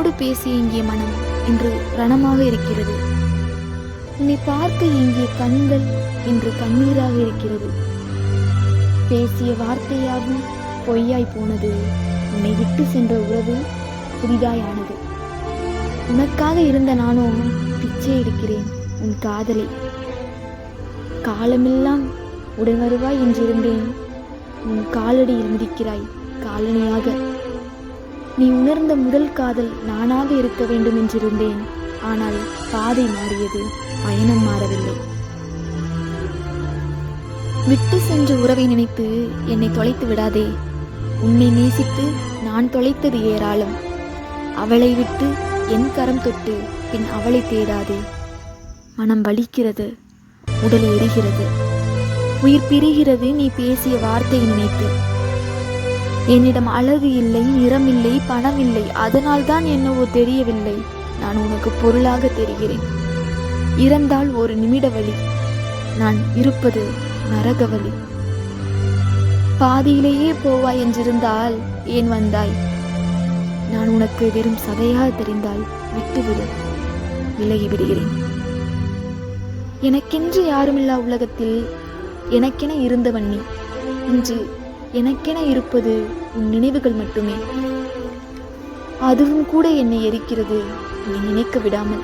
உன்னோடு பேசி இங்கே மனம் இன்று ரணமாக இருக்கிறது. உன்னை பார்க்க இங்கே கண்கள் இன்று கண்ணீராக இருக்கிறது. பேசிய வார்த்தையாகும் பொய்யாய் போனது. உன்னை விட்டு சென்ற உறவு புதிதாயானது. உனக்காக இருந்த நானோ பிச்சை எடுக்கிறேன் உன் காதலை. காலமெல்லாம் உடன் வருவாய் என்றிருந்தேன். உன் காலடியில் மிதிக்கிறாய் காலனியாக. நீ உணர்ந்த முதல் காதல் நானாக இருக்க வேண்டும் என்றிருந்தேன். ஆனால் பாதை மாறியது, பயணம் மாறவில்லை. விட்டு சென்ற உறவை நினைத்து என்னை தொலைத்து விடாதே. உன்னை நேசித்து நான் தொலைத்தது ஏராளம். அவளை விட்டு என் கரம் தொட்டு பின் அவளை தேடாதே. மனம் வலிக்கிறது, உடல் எரிகிறது, உயிர் பிரிகிறது நீ பேசிய வார்த்தையை நினைத்து. என்னிடம் அழகு இல்லை, நிறம் இல்லை, பணம் இல்லை. அதனால் தான் என்னவோ தெரியவில்லை, நான் உனக்கு பொருளாக தெரிகிறேன். இறந்தால் ஒரு நிமிட வலி, நான் இருப்பது நரக வலி. பாதியிலேயே போவாய் என்றிருந்தால் ஏன் வந்தாய்? நான் உனக்கு வெறும் சதையாக தெரிந்தால் விட்டுவிடு, விலகி விடுகிறேன். எனக்கென்று யாருமில்லா உலகத்தில் எனக்கென இருந்தவன் நீ. இன்று எனக்கென இருப்பது உன் நினைவுகள் மட்டுமே. அதுவும் கூட என்னை எரிக்கிறது, நீ நினைக்க விடாமல்.